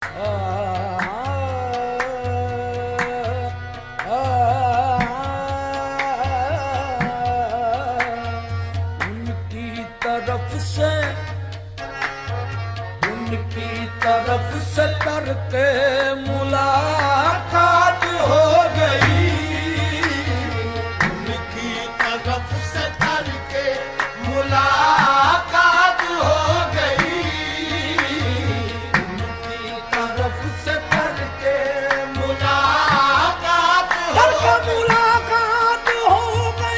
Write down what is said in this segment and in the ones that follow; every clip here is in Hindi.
उनकी तरफ से करके मुलाकात हो गई। उनकी तरफ से करके मुलाकात हो गई। उनकी तरफ से करके मुलाकात हो गई।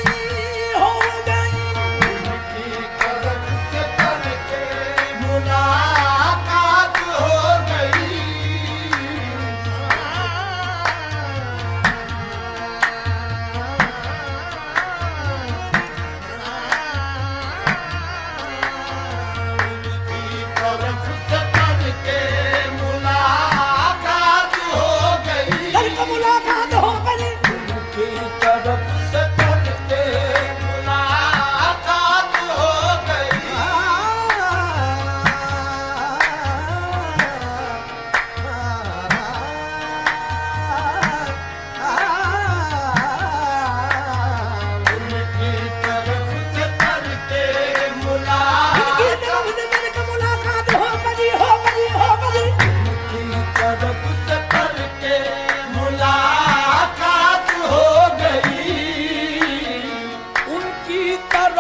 उनकी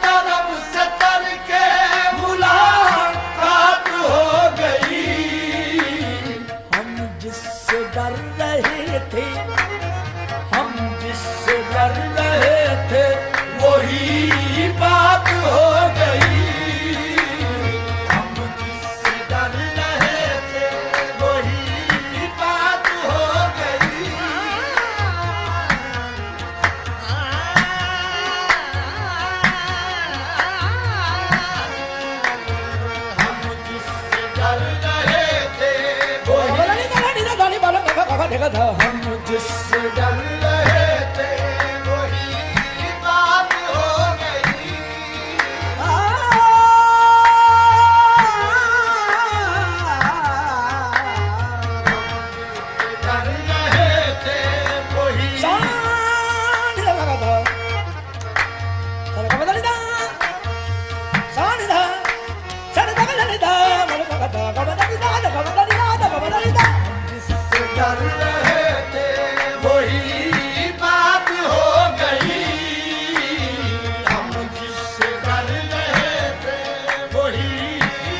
तरफ से करके मुलाकात हो गई। हम जिससे डर रहे थे वही बात हो गई। हम जिससे डर रहे थे वही बात हो गई। हम जिससे डर रहे थे वही हम जिससे डर रहे थे वही बात हो गई। डर रहे थे वही जिससे डर रहे थे वही बात हो गई। हम जिससे डर रहे थे वही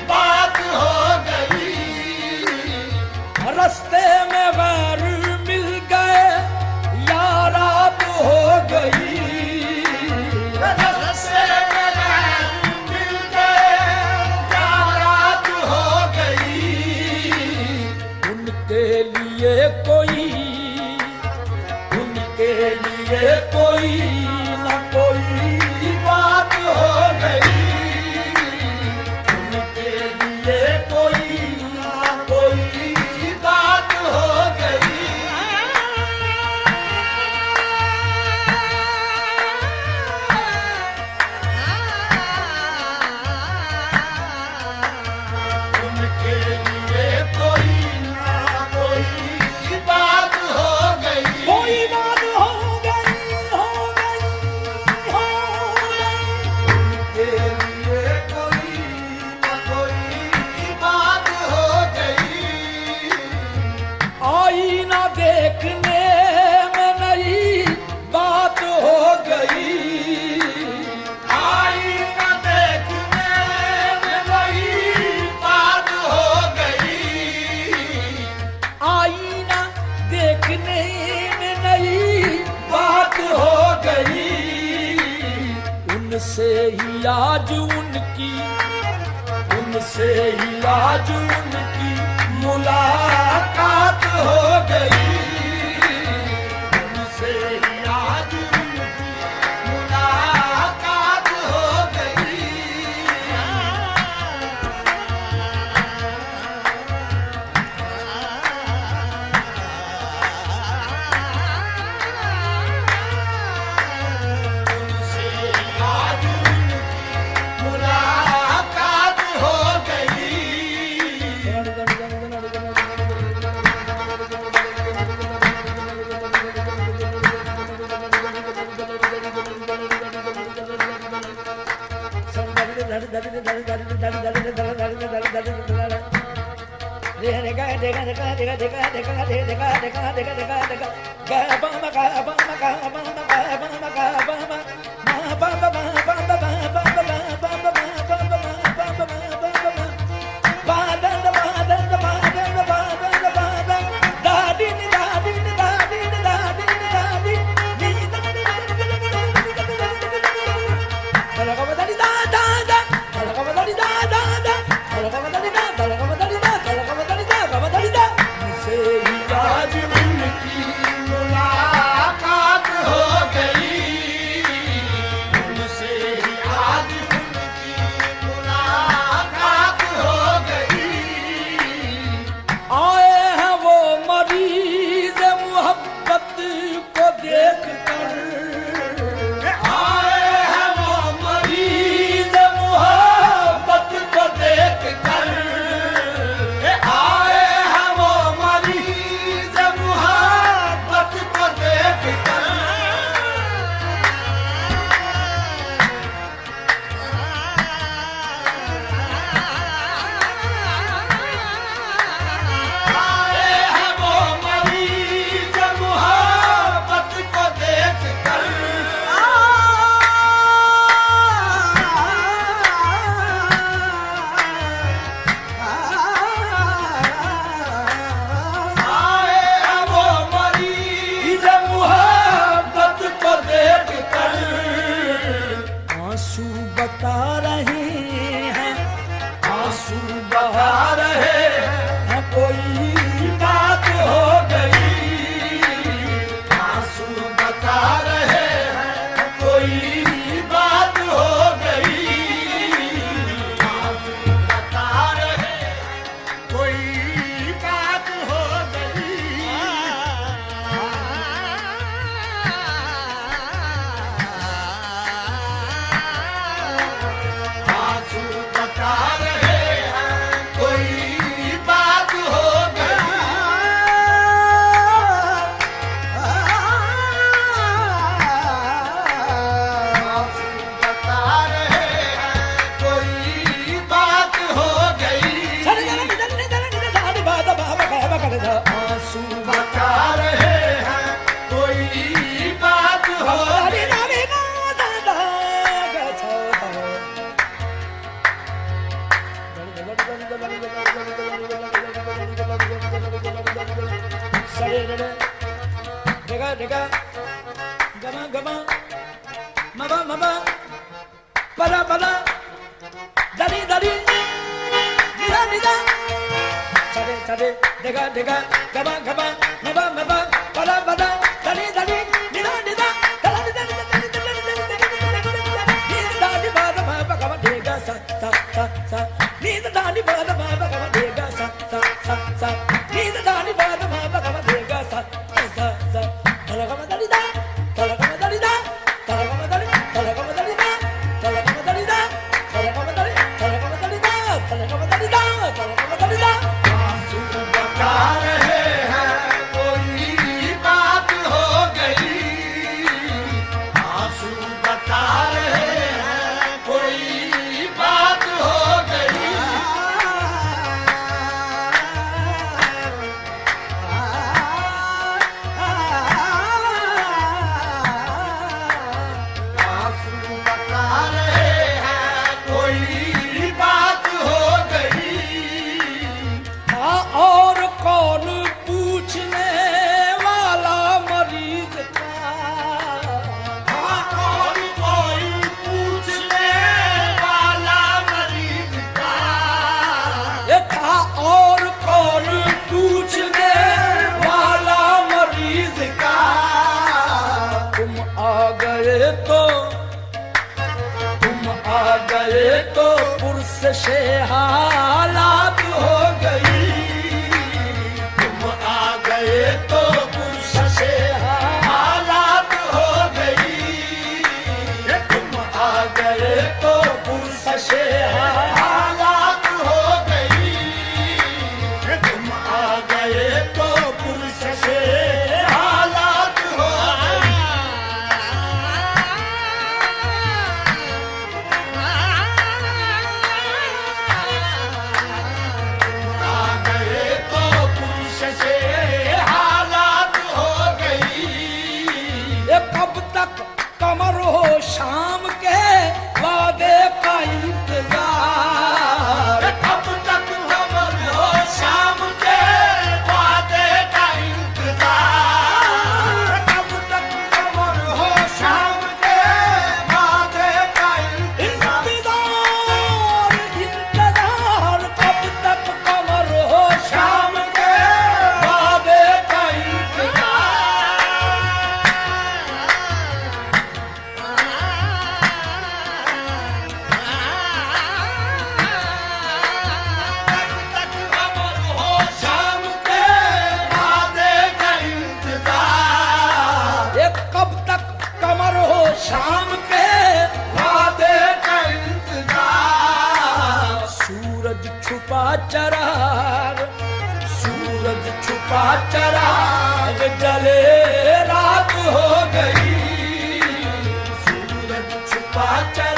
बात हो गई। रास्ते में गैर मिल गए यारात हो गई। रास्ते में गैर मिल गए यारात हो गई। उनके लिए कोई न कोई बात हो गई। उनके लिए कोई न कोई बात हो गई। उनके लिए कोई न कोई बात हो गई। कोई बात हो गई। उनके लिए कोई न कोई बात हो गई। आईना देखने में नई बात हो गई। आईना देखने में नई बात हो गई। आईना देखने में नई बात हो गई। उनसे ही आज उनकी मुलाकात हो गई। उनसे ही आज उनकी मुलाकात हो गई। उनसे ही आज उनकी मुलाकात हो गई, उनसे ही आज उनकी मुलाकात हो गई। आए हैं वो मरीज मोहब्बत को देख कर, आए हैं वो मरीज मोहब्बत को देख कर, आए हैं वो मरीज मोहब्बत को देख कर। आए हैं वो मरीज मोहब्बत को देख कर। आए हैं वो मरीज मोहब्बत को देख कर। आंसू बता रहे हैं, आंसू बहा रहे हैं कोई बात हो गई, आंसू बता रहे हैं कोई बात हो गई, आंसू बता रहे हैं कोई बात हो गई। आंसू बता रहे हैं कोई बात हो गई। आंसू बता रहे हैं कोई बात हो गई। आंसू बता रहे हैं कोई बात हो गई। आंसू बता रहे हैं कोई बात हो गई, आंसू बता रहे हैं कोई बात हो गई। आंसू बता रहे हैं कोई बात हो गई। और कौन पूछने वाला मरीज का, और कोई पूछने वाला मरीज का, ये था और कौन पूछने वाला मरीज का। तुम आ गए तो, तुम आ गए तो पुरस से हालात हो गई, तुम आ गए तो पुरुष से हालात हो गई, तुम आ गए तो पुरुष से हालात हो गई, तुम आ गए तो पुरुष से हालात हो गई। चराग, सूरज छुपा चराग जले रात हो गई, सूरज छुपा चराग